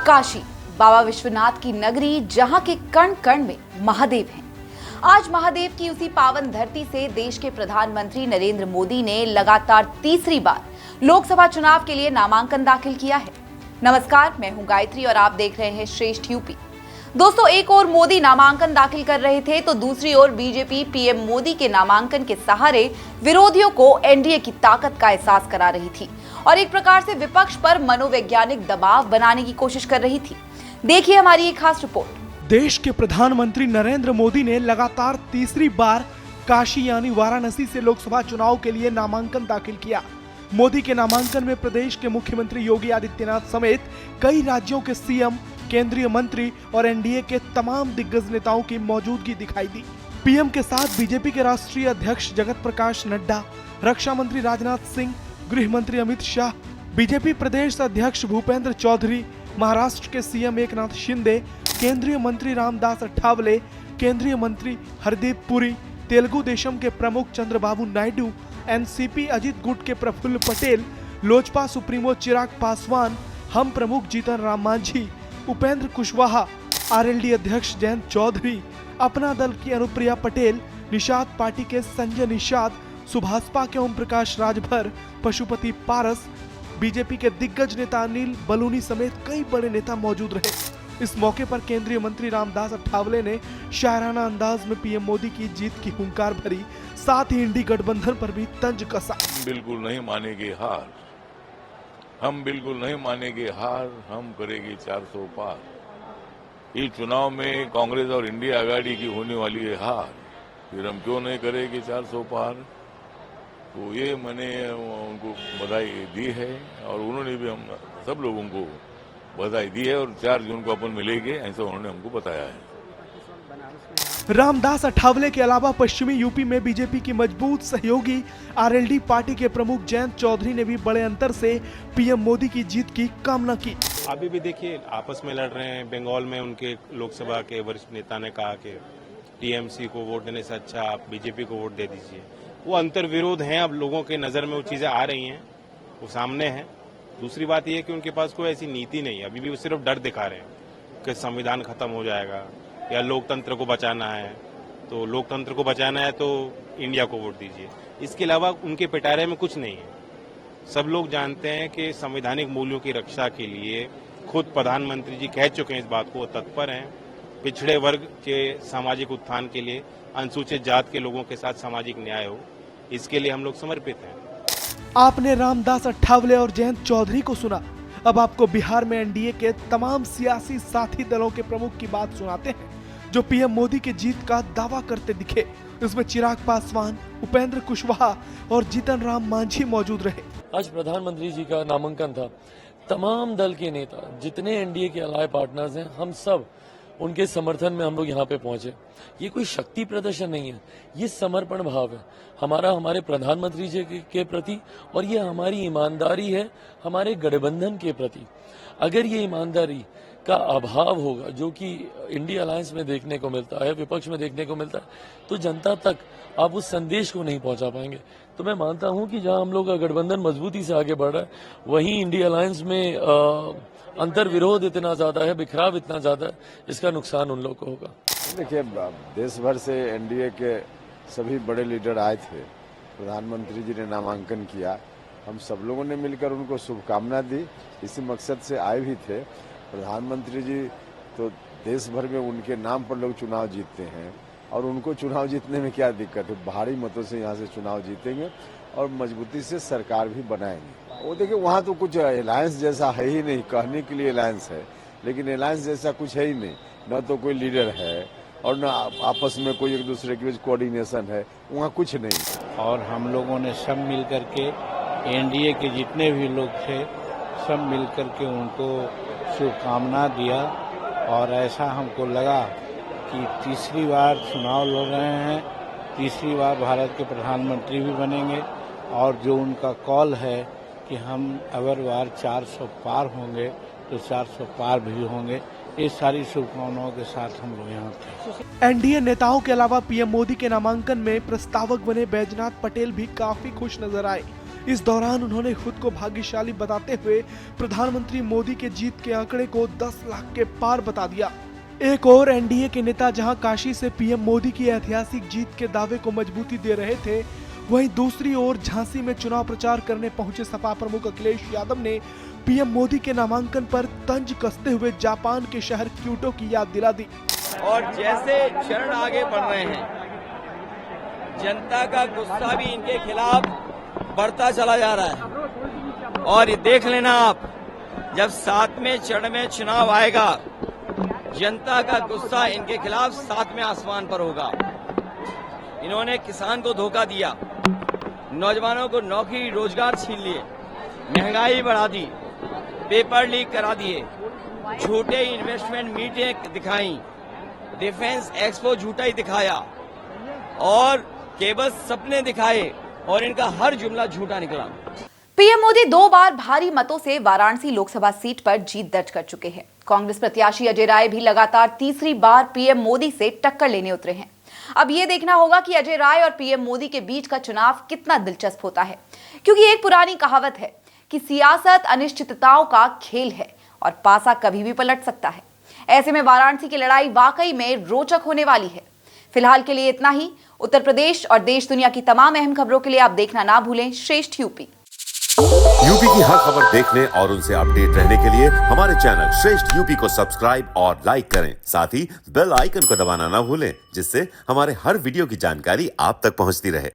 काशी, बाबा विश्वनाथ की नगरी, जहां के कण कण में महादेव हैं। आज महादेव की उसी पावन धरती से देश के प्रधानमंत्री नरेंद्र मोदी ने लगातार तीसरी बार लोकसभा चुनाव के लिए नामांकन दाखिल किया है। नमस्कार, मैं हूं गायत्री और आप देख रहे हैं श्रेष्ठ यूपी। दोस्तों, एक ओर मोदी नामांकन दाखिल कर रहे थे तो दूसरी ओर बीजेपी पीएम मोदी के नामांकन के सहारे विरोधियों को एनडीए की ताकत का एहसास करा रही थी और एक प्रकार से विपक्ष पर मनोवैज्ञानिक दबाव बनाने की कोशिश कर रही थी। देखिए हमारी एक खास रिपोर्ट। देश के प्रधानमंत्री नरेंद्र मोदी ने लगातार तीसरी बार काशी यानी वाराणसी से लोकसभा चुनाव के लिए नामांकन दाखिल किया। मोदी के नामांकन में प्रदेश के मुख्यमंत्री योगी आदित्यनाथ समेत कई राज्यों के सीएम, केंद्रीय मंत्री और एनडीए के तमाम दिग्गज नेताओं की मौजूदगी दिखाई दी। पीएम के साथ बीजेपी के राष्ट्रीय अध्यक्ष जगत प्रकाश नड्डा, रक्षा मंत्री राजनाथ सिंह, गृह मंत्री अमित शाह, बीजेपी प्रदेश अध्यक्ष भूपेंद्र चौधरी, महाराष्ट्र के सीएम एकनाथ शिंदे, केंद्रीय मंत्री रामदास अठावले, केंद्रीय मंत्री हरदीप पुरी, तेलुगु देशम के प्रमुख चंद्रबाबू नायडू, एनसीपी अजित गुट के प्रफुल्ल पटेल, लोजपा सुप्रीमो चिराग पासवान, हम प्रमुख जीतन राम मांझी, उपेंद्र कुशवाहा, आरएलडी अध्यक्ष जयंत चौधरी, अपना दल की अनुप्रिया पटेल, निषाद पार्टी के संजय निषाद, सुभाषपा के ओम प्रकाश राजभर, पशुपति पारस, बीजेपी के दिग्गज नेता अनिल बलूनी समेत कई बड़े नेता मौजूद रहे। इस मौके पर केंद्रीय मंत्री रामदास अठावले ने शायराना अंदाज में पीएम मोदी की जीत की हुंकार भरी, साथ ही इंडी गठबंधन पर भी तंज कसा। बिल्कुल नहीं मानेंगे हार, हम बिल्कुल नहीं मानेंगे हार, हम करेंगे 400 पार। इस चुनाव में कांग्रेस और इंडिया आघाड़ी की होने वाली है हार, फिर हम क्यों नहीं करेंगे 400 पार। तो ये मैंने उनको बधाई दी है और उन्होंने भी हम सब लोगों को बधाई दी है और 4 जून को अपन मिलेंगे, ऐसा उन्होंने हमको बताया है। रामदास अठावले के अलावा पश्चिमी यूपी में बीजेपी की मजबूत सहयोगी आरएलडी पार्टी के प्रमुख जयंत चौधरी ने भी बड़े अंतर से पीएम मोदी की जीत की कामना की। अभी भी देखिए आपस में लड़ रहे हैं। बंगाल में उनके लोकसभा के वरिष्ठ नेता ने कहा कि टीएमसी को वोट देने से अच्छा आप बीजेपी को वोट दे दीजिए। वो अंतर विरोध है, अब लोगों के नजर में वो चीजें आ रही हैं, वो सामने है। दूसरी बात यह है कि उनके पास कोई ऐसी नीति नहीं है, अभी भी वो सिर्फ डर दिखा रहे हैं कि संविधान खत्म हो जाएगा या लोकतंत्र को बचाना है। तो लोकतंत्र को बचाना है तो इंडिया को वोट दीजिए, इसके अलावा उनके पिटारे में कुछ नहीं है। सब लोग जानते हैं कि संवैधानिक मूल्यों की रक्षा के लिए खुद प्रधानमंत्री जी कह चुके हैं, इस बात को वो तत्पर हैं। पिछड़े वर्ग के सामाजिक उत्थान के लिए, अनुसूचित जात के लोगों के साथ सामाजिक न्याय हो, इसके लिए हम लोग समर्पित हैं। आपने रामदास अठावले और जयंत चौधरी को सुना, अब आपको बिहार में एनडीए के तमाम सियासी साथी दलों के प्रमुख की बात सुनाते हैं जो पीएम मोदी की जीत का दावा करते दिखे। इसमें चिराग पासवान, उपेंद्र कुशवाहा और जीतन राम मांझी मौजूद रहे। आज प्रधानमंत्री जी का नामांकन था। तमाम दल के नेता, जितने एनडीए के अलाय पार्टनर्स हैं, हम सब उनके समर्थन में हम लोग यहाँ पे पहुंचे। ये कोई शक्ति प्रदर्शन नहीं है, ये समर्पण भाव है हमारा हमारे प्रधानमंत्री जी के प्रति, और ये हमारी ईमानदारी है हमारे गठबंधन के प्रति। अगर ये ईमानदारी का अभाव होगा, जो कि इंडिया अलायंस में देखने को मिलता है, विपक्ष में देखने को मिलता है, तो जनता तक आप उस संदेश को नहीं पहुंचा पाएंगे। तो मैं मानता हूं कि जहां हम लोग का गठबंधन मजबूती से आगे बढ़ रहा है, वहीं इंडिया अलायंस में अंतर विरोध इतना ज्यादा है, बिखराव इतना ज्यादा है, इसका नुकसान उन लोगों को होगा। देखिए, देश भर से एनडीए के सभी बड़े लीडर आए थे, प्रधानमंत्री जी ने नामांकन किया, हम सब लोगों ने मिलकर उनको शुभकामना दी, इसी मकसद से आए भी थे। प्रधानमंत्री जी तो देश भर में उनके नाम पर लोग चुनाव जीतते हैं और उनको चुनाव जीतने में क्या दिक्कत है, भारी मतों से यहाँ से चुनाव जीतेंगे और मजबूती से सरकार भी बनाएंगे। वो देखिए, वहाँ तो कुछ अलायंस जैसा है ही नहीं, कहने के लिए अलायंस है लेकिन अलायंस जैसा कुछ है ही नहीं, न तो कोई लीडर है और न आपस में कोई एक दूसरे के बीच कोऑर्डिनेशन है, वहाँ कुछ नहीं। और हम लोगों ने सब मिल करके, एनडीए के जितने भी लोग थे सब मिल करके उनको शुभकामना दिया और ऐसा हमको लगा कि तीसरी बार चुनाव लड़ रहे हैं, तीसरी बार भारत के प्रधानमंत्री भी बनेंगे और जो उनका कॉल है कि हम अगर बार 400 पार होंगे तो 400 पार भी होंगे। ये सारी शुभकामनाओं के साथ हम लोग यहाँ थे। एनडीए नेताओं के अलावा पीएम मोदी के नामांकन में प्रस्तावक बने बैजनाथ पटेल भी काफी खुश नजर आए। इस दौरान उन्होंने खुद को भाग्यशाली बताते हुए प्रधानमंत्री मोदी के जीत के आंकड़े को 10 लाख के पार बता दिया। एक और एनडीए के नेता जहां काशी से पीएम मोदी की ऐतिहासिक जीत के दावे को मजबूती दे रहे थे, वहीं दूसरी ओर झांसी में चुनाव प्रचार करने पहुंचे सपा प्रमुख अखिलेश यादव ने पीएम मोदी के नामांकन पर तंज कसते हुए जापान के शहर क्योटो की याद दिला दी। और जैसे क्षण आगे बढ़ रहे हैं, जनता का गुस्सा भी इनके खिलाफ बढ़ता चला जा रहा है। और ये देख लेना आप, जब 7वें चरण में चुनाव आएगा, जनता का गुस्सा इनके खिलाफ 7वें आसमान पर होगा। इन्होंने किसान को धोखा दिया, नौजवानों को नौकरी रोजगार छीन लिए, महंगाई बढ़ा दी, पेपर लीक करा दिए, झूठे इन्वेस्टमेंट मीटिंग दिखाई, डिफेंस एक्सपो झूठा ही दिखाया और केवल सपने दिखाए और इनका हर जुमला झूठा निकला। पीएम मोदी 2 बार भारी मतों से वाराणसी लोकसभा सीट पर जीत दर्ज कर चुके हैं। कांग्रेस प्रत्याशी अजय राय भी लगातार तीसरी बार पीएम मोदी से टक्कर लेने उतरे हैं। अब ये देखना होगा कि अजय राय और पीएम मोदी के बीच का चुनाव कितना दिलचस्प होता है, क्योंकि एक पुरानी कहावत है कि सियासत अनिश्चितताओं का खेल है और पासा कभी भी पलट सकता है। ऐसे में वाराणसी की लड़ाई वाकई में रोचक होने वाली है। फिलहाल के लिए इतना ही। उत्तर प्रदेश और देश दुनिया की तमाम अहम खबरों के लिए आप देखना ना भूलें श्रेष्ठ यूपी। यूपी की हर खबर देखने और उनसे अपडेट रहने के लिए हमारे चैनल श्रेष्ठ यूपी को सब्सक्राइब और लाइक करें। साथ ही बेल आइकन को दबाना ना भूलें, जिससे हमारे हर वीडियो की जानकारी आप तक पहुंचती रहे।